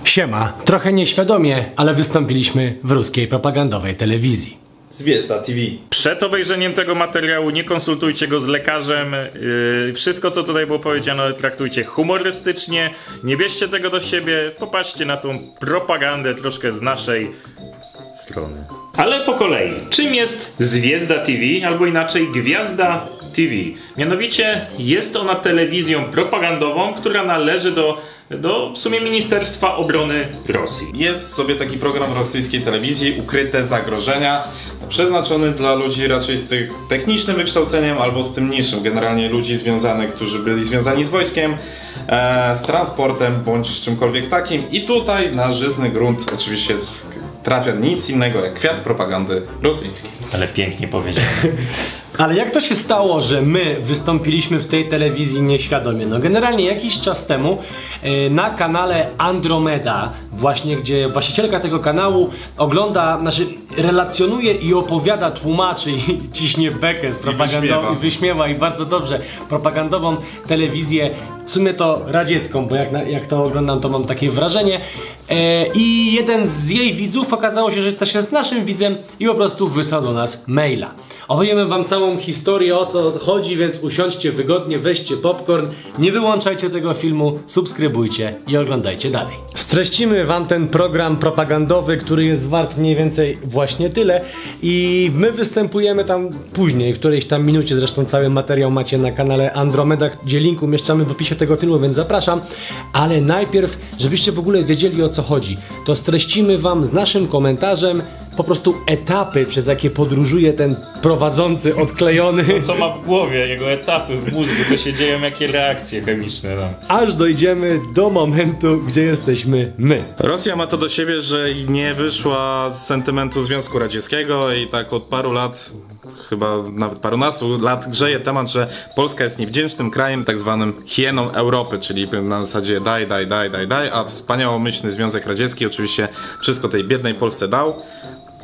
Siema, trochę nieświadomie, ale wystąpiliśmy w ruskiej propagandowej telewizji. Zwiezda TV. Przed obejrzeniem tego materiału nie konsultujcie go z lekarzem. Wszystko, co tutaj było powiedziane, traktujcie humorystycznie. Nie bierzcie tego do siebie. Popatrzcie na tą propagandę troszkę z naszej strony. Ale po kolei. Czym jest Zwiezda TV, albo inaczej Gwiazda TV? Mianowicie jest ona telewizją propagandową, która należy do w sumie Ministerstwa Obrony Rosji. Jest sobie taki program rosyjskiej telewizji, Ukryte zagrożenia, przeznaczony dla ludzi raczej z tym technicznym wykształceniem albo z tym niższym, generalnie ludzi związanych, którzy byli związani z wojskiem, z transportem bądź z czymkolwiek takim. I tutaj na żyzny grunt oczywiście trafia nic innego jak kwiat propagandy rosyjskiej. Ale pięknie powiedziane. Ale jak to się stało, że my wystąpiliśmy w tej telewizji nieświadomie? No generalnie jakiś czas temu na kanale Andromeda, właśnie gdzie właścicielka tego kanału ogląda, relacjonuje i opowiada, tłumaczy i ciśnie bekę z propagandą i wyśmiewa i bardzo dobrze propagandową telewizję, w sumie to radziecką, bo jak to oglądam, to mam takie wrażenie. I jeden z jej widzów okazało się, że też jest naszym widzem i po prostu wysłał do nas maila. Opowiemy wam całą historię, o co chodzi, więc usiądźcie wygodnie, weźcie popcorn, nie wyłączajcie tego filmu, subskrybujcie i oglądajcie dalej. Streścimy wam ten program propagandowy, który jest wart mniej więcej właśnie tyle i my występujemy tam później, w którejś tam minucie, zresztą cały materiał macie na kanale Andromeda, gdzie link umieszczamy w opisie tego filmu, więc zapraszam. Ale najpierw, żebyście w ogóle wiedzieli, o co chodzi, to streścimy wam z naszym komentarzem po prostu etapy, przez jakie podróżuje ten prowadzący odklejony. To, co ma w głowie, jego etapy w mózgu, co się dzieją, jakie reakcje chemiczne tam. Aż dojdziemy do momentu, gdzie jesteśmy my. Rosja ma to do siebie, że nie wyszła z sentymentu Związku Radzieckiego i tak od paru lat, chyba nawet parunastu lat grzeje temat, że Polska jest niewdzięcznym krajem, tak zwanym hieną Europy, czyli na zasadzie daj, a wspaniałomyślny Związek Radziecki oczywiście wszystko tej biednej Polsce dał.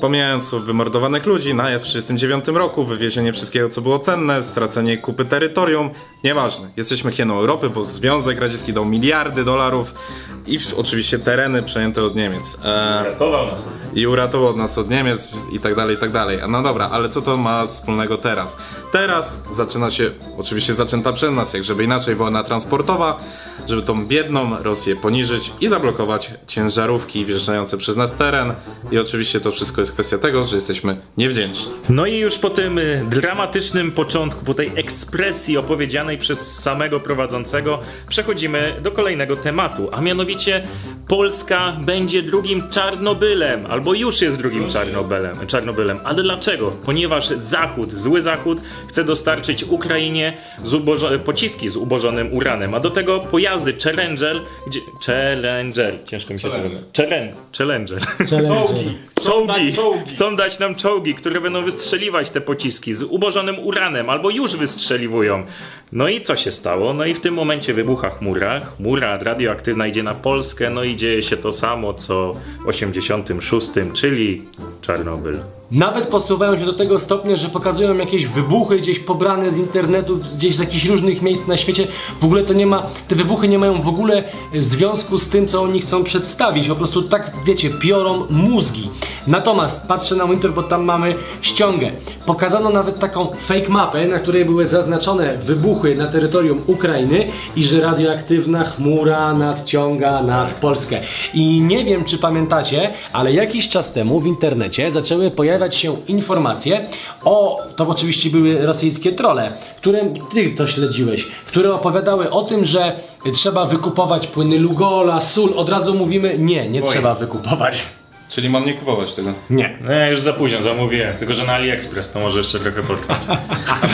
Pomijając wymordowanych ludzi, najazd w 1939 roku, wywiezienie wszystkiego, co było cenne, stracenie kupy terytorium, nieważne. Jesteśmy hieną Europy, bo Związek Radziecki dał miliardy dolarów i oczywiście tereny przejęte od Niemiec. Uratował nas. I uratował nas od Niemiec i tak dalej, i tak dalej. No dobra, ale co to ma wspólnego teraz? Teraz zaczyna się, oczywiście zaczęta przez nas, jak żeby inaczej, wojna transportowa, żeby tą biedną Rosję poniżyć i zablokować ciężarówki wjeżdżające przez nas teren. I oczywiście to wszystko jest kwestia tego, że jesteśmy niewdzięczni. No i już po tym dramatycznym początku, po tej ekspresji opowiedzianej przez samego prowadzącego, przechodzimy do kolejnego tematu, a mianowicie Polska będzie drugim Czarnobylem, albo już jest drugim Czarnobylem. Ale dlaczego? Ponieważ Zachód, zły Zachód chce dostarczyć Ukrainie pociski z ubożonym uranem, a do tego pojazdy Challenger, ciężko mi się to mówi. Challenger. Czołgi. Chcą dać nam czołgi, które będą wystrzeliwać te pociski z ubożonym uranem, albo już wystrzeliwują. No i co się stało? No i w tym momencie wybucha chmura radioaktywna idzie na Polskę, no i dzieje się to samo co w 86, czyli Czarnobyl. Nawet posuwają się do tego stopnia, że pokazują jakieś wybuchy gdzieś pobrane z internetu, gdzieś z jakichś różnych miejsc na świecie. W ogóle to nie ma, te wybuchy nie mają w ogóle związku z tym, co oni chcą przedstawić. Po prostu tak, wiecie, piorą mózgi. Natomiast patrzę na monitor, bo tam mamy ściągę. Pokazano nawet taką fake mapę, na której były zaznaczone wybuchy na terytorium Ukrainy i że radioaktywna chmura nadciąga nad Polskę. I nie wiem, czy pamiętacie, ale jakiś czas temu w internecie zaczęły pojawiać się informacje to oczywiście były rosyjskie trolle, które ty to śledziłeś, które opowiadały o tym, że trzeba wykupować płyny Lugola, sól. Od razu mówimy, nie trzeba wykupować. Czyli mam nie kupować tego? Nie. No ja już za późno zamówiłem, tylko że na AliExpress to może jeszcze trochę potrwać. A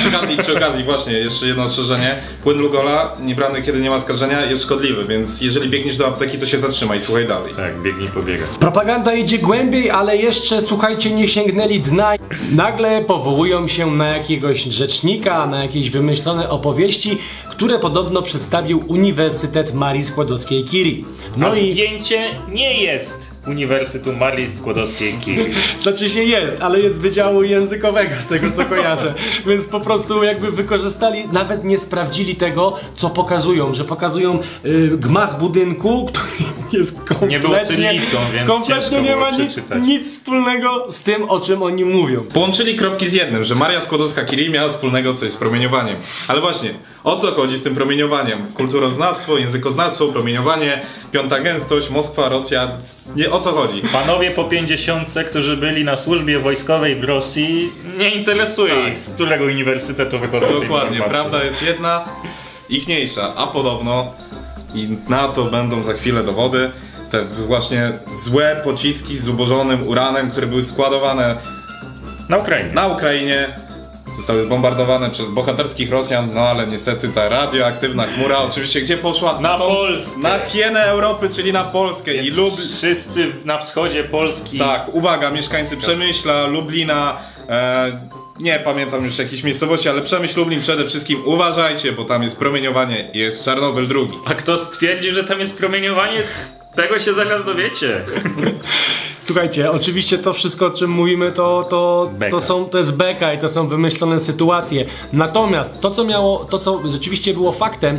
przy okazji właśnie, jeszcze jedno ostrzeżenie. Płyn Lugola, nie brany kiedy nie ma skarżenia, jest szkodliwy, więc jeżeli biegniesz do apteki, to się zatrzymaj i słuchaj dalej. Tak, biegnij, pobiegaj. Propaganda idzie głębiej, ale jeszcze, słuchajcie, nie sięgnęli dna. Nagle powołują się na jakiegoś rzecznika, na jakieś wymyślone opowieści, które podobno przedstawił Uniwersytet Marii Skłodowskiej-Curie. No i zdjęcie nie jest Uniwersytetu Marii Skłodowskiej-Curie. Znaczy się jest, ale jest wydziału językowego z tego co kojarzę. Więc po prostu jakby wykorzystali, nawet nie sprawdzili tego, co pokazują, że pokazują gmach budynku, który jest kompletnie, Nie był cyrylicą, więc kompletnie ciężko nie ma było przeczytać. nic wspólnego z tym, o czym oni mówią. Połączyli kropki z jednym, że Maria Skłodowska-Curie miała wspólnego coś z promieniowaniem. Ale właśnie, o co chodzi z tym promieniowaniem? Kulturoznawstwo, językoznawstwo, promieniowanie, piąta gęstość, Moskwa, Rosja... Nie, o co chodzi? Panowie po 50, którzy byli na służbie wojskowej w Rosji, nie interesuje ich, z którego uniwersytetu wychodzą te Dokładnie, informacje. prawda jest jedna, ichniejsza, a podobno i na to będą za chwilę dowody, te właśnie złe pociski z zubożonym uranem, które były składowane Na Ukrainie. na Ukrainie, zostały zbombardowane przez bohaterskich Rosjan, no ale niestety ta radioaktywna chmura oczywiście gdzie poszła? Na Polskę. Na hienę Europy, czyli na Polskę i Wszyscy na wschodzie Polski. Tak, uwaga, mieszkańcy Przemyśla, Lublina, nie pamiętam już jakiejś miejscowości, ale Przemyśl, Lublin przede wszystkim uważajcie, bo tam jest promieniowanie, jest Czarnobyl II. A kto stwierdzi, że tam jest promieniowanie? Tego się zaraz dowiecie. Słuchajcie, oczywiście to wszystko, o czym mówimy, to jest beka i to są wymyślone sytuacje. Natomiast to co rzeczywiście było faktem,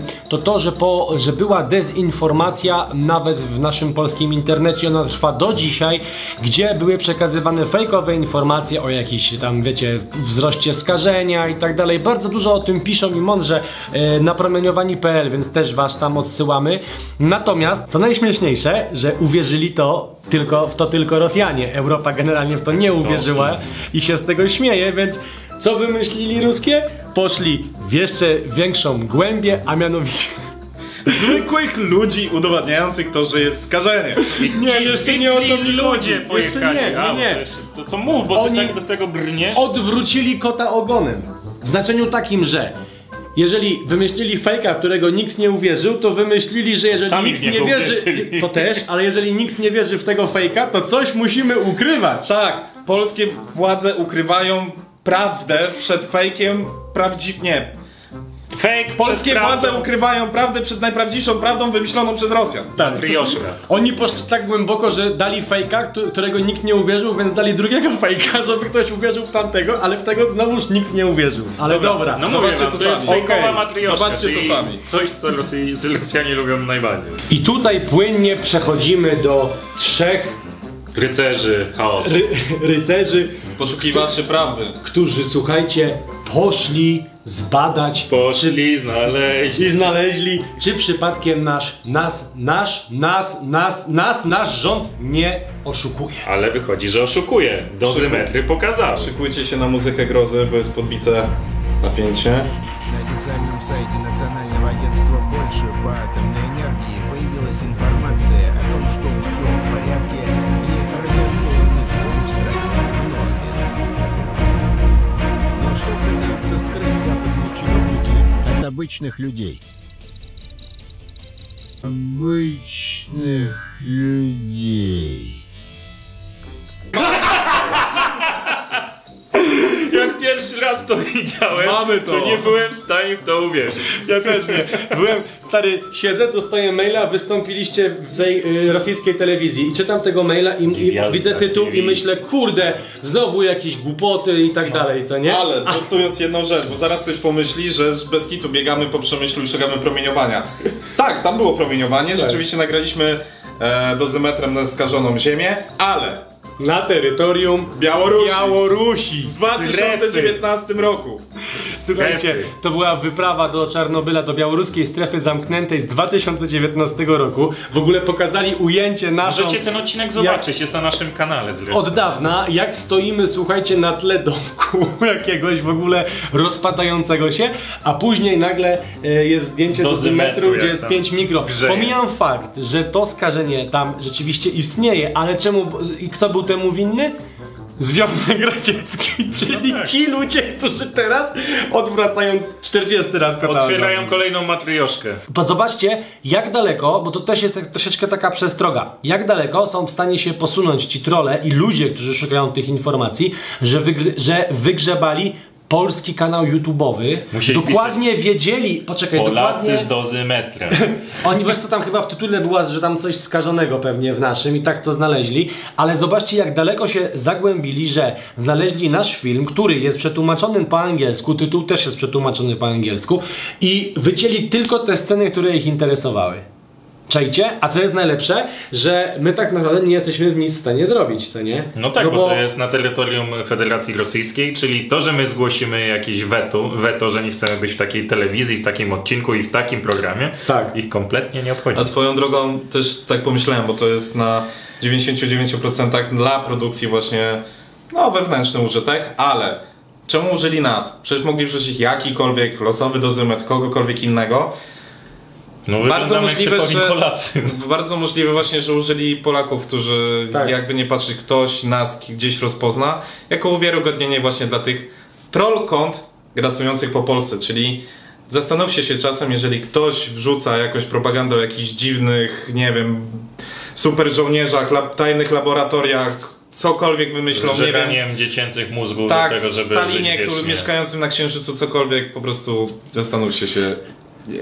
że była dezinformacja nawet w naszym polskim internecie, ona trwa do dzisiaj, gdzie były przekazywane fejkowe informacje o jakiejś tam, wiecie, wzroście skażenia i tak dalej. Bardzo dużo o tym piszą i mądrze na promieniowani.pl, więc też was tam odsyłamy. Natomiast, co najśmieszniejsze, że uwierzyli w to tylko Rosjanie. Europa generalnie w to nie uwierzyła i się z tego śmieje, więc co wymyślili ruskie? Poszli w jeszcze większą głębię, a mianowicie... Zwykłych ludzi udowadniających to, że jest skażenie. Nie, jeszcze nie o to mi chodzi. Ludzie pojechali. Nie. To mów, bo Oni ty tak do tego brniesz. Odwrócili kota ogonem. W znaczeniu takim, że jeżeli wymyślili fejka, w którego nikt nie uwierzył, to wymyślili, że jeżeli Sami nikt w niego nie wierzy, uwierzyli. to też, ale jeżeli nikt nie wierzy w tego fejka, to coś musimy ukrywać. Tak, polskie władze ukrywają prawdę przed fejkiem nie. Fake Polskie władze ukrywają prawdę przed najprawdziwszą prawdą wymyśloną przez Rosjan. Tak. Trioszka. Oni poszli tak głęboko, że dali fejka, którego nikt nie uwierzył, więc dali drugiego fejka, żeby ktoś uwierzył w tamtego, ale w tego znowuż nikt nie uwierzył. Ale dobra. No Zobaczcie mówię wam, to to jest sami. fejkowa Okej. matrioszka, Zobaczcie to czyli sami. coś, co Rosjanie lubią najbardziej. I tutaj płynnie przechodzimy do trzech Rycerzy chaosu. rycerzy, Poszukiwaczy prawdy. którzy, słuchajcie, poszli zbadać Poszli, znaleźli. i znaleźli, czy przypadkiem nasz rząd nie oszukuje. Ale wychodzi, że oszukuje. Dozymetry pokazały. Szykujcie się na muzykę grozy, bo jest podbite napięcie. На официальном сайте Национального агентства Польши по атомной энергии появилась информация о том, что все в порядке и радиационный фон в стране в норме. Но что пытаются скрыть западные чиновники от обычных людей? Обычных людей. Jak pierwszy raz to widziałem, Mamy to. nie byłem w stanie w to uwierzyć. Ja też nie. Siedzę, dostaję maila, wystąpiliście w tej rosyjskiej telewizji i czytam tego maila i Gwiazda widzę tytuł TV. i myślę, kurde, znowu jakieś głupoty i tak dalej, co nie? Ale prostując jedną rzecz, bo zaraz ktoś pomyśli, że bez kitu biegamy po Przemyślu i szukamy promieniowania. Tak, tam było promieniowanie, rzeczywiście nagraliśmy dozymetrem na skażoną ziemię, ale Na terytorium Białorusi. w 2019 roku. Słuchajcie, Strefy. to była wyprawa do Czarnobyla, do białoruskiej strefy zamkniętej z 2019 roku. W ogóle pokazali ujęcie naszą Możecie ten odcinek zobaczyć, jest na naszym kanale zresztą. od dawna, jak stoimy, słuchajcie, na tle domku jakiegoś w ogóle rozpadającego się, a później nagle jest zdjęcie Dozymetru, dozymetru, gdzie jak jest tam 5 mikro. grzeje. Pomijam fakt, że to skażenie tam rzeczywiście istnieje, ale czemu i kto był temu winny? Związek Radziecki, czyli ci ludzie, którzy teraz odwracają 40 raz kota. Otwierają kolejną matrioszkę. Bo zobaczcie, jak daleko, bo to też jest troszeczkę taka przestroga, jak daleko są w stanie się posunąć ci trolle i ludzie, którzy szukają tych informacji, że wygrzebali polski kanał YouTube'owy. Musieli Dokładnie wiedzieli, poczekaj, Polacy dokładnie... z dozymetrem. Oni, wiesz co, tam chyba w tytule była, że tam coś skażonego pewnie w naszym i tak to znaleźli, ale zobaczcie, jak daleko się zagłębili, że znaleźli nasz film, który jest przetłumaczony po angielsku, tytuł też jest przetłumaczony po angielsku i wycięli tylko te sceny, które ich interesowały. Czajcie? A co jest najlepsze, że my tak naprawdę nie jesteśmy nic w stanie zrobić, co nie? No tak, bo to jest na terytorium Federacji Rosyjskiej, czyli to, że my zgłosimy jakieś weto, że nie chcemy być w takiej telewizji, w takim odcinku i w takim programie, Tak. ich kompletnie nie obchodzi. A swoją drogą też tak pomyślałem, bo to jest na 99% dla produkcji właśnie wewnętrzny użytek, ale czemu użyli nas? Przecież mogli wrzucić jakikolwiek losowy dozymetr, kogokolwiek innego. No Bardzo możliwe, że Polacy. bardzo możliwe właśnie, że użyli Polaków, którzy jakby nie patrzeć, ktoś nas gdzieś rozpozna, jako uwiarygodnienie właśnie dla tych troll kont grasujących po Polsce, czyli zastanówcie się czasem, jeżeli ktoś wrzuca jakąś propagandę o jakichś dziwnych, nie wiem, super żołnierzach, tajnych laboratoriach, cokolwiek wymyślą, nie wiem, dziecięcych mózgów tak, do tego, żeby Stalinie, żyć który mieszkającym na Księżycu, cokolwiek, po prostu zastanówcie się,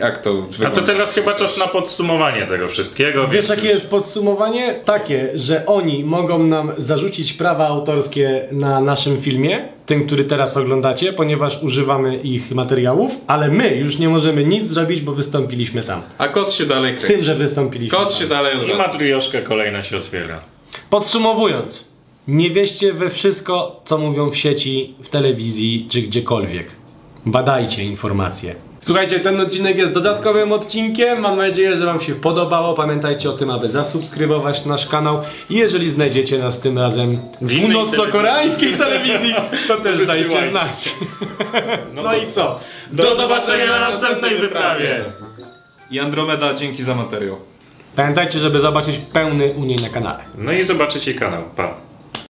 jak to wygląda. A to teraz chyba czas na podsumowanie tego wszystkiego. Wiesz, jakie jest podsumowanie? Takie, że oni mogą nam zarzucić prawa autorskie na naszym filmie, tym, który teraz oglądacie, ponieważ używamy ich materiałów, ale my już nie możemy nic zrobić, bo wystąpiliśmy tam. A kot się dalej Z kręci. tym, że wystąpiliśmy Kot tam. się dalej I odwraca. matrioszka kolejna się otwiera. Podsumowując, nie wierzcie we wszystko, co mówią w sieci, w telewizji czy gdziekolwiek. Badajcie informacje. Słuchajcie, ten odcinek jest dodatkowym odcinkiem. Mam nadzieję, że wam się podobało. Pamiętajcie o tym, aby zasubskrybować nasz kanał. I jeżeli znajdziecie nas tym razem w innej północno-koreańskiej telewizji, to też dajcie Wysyłajcie. znać. No No to i co? do zobaczenia na następnej wyprawie. I Andromeda, dzięki za materiał. Pamiętajcie, żeby zobaczyć pełny u niej na kanale. No i zobaczycie kanał. Pa.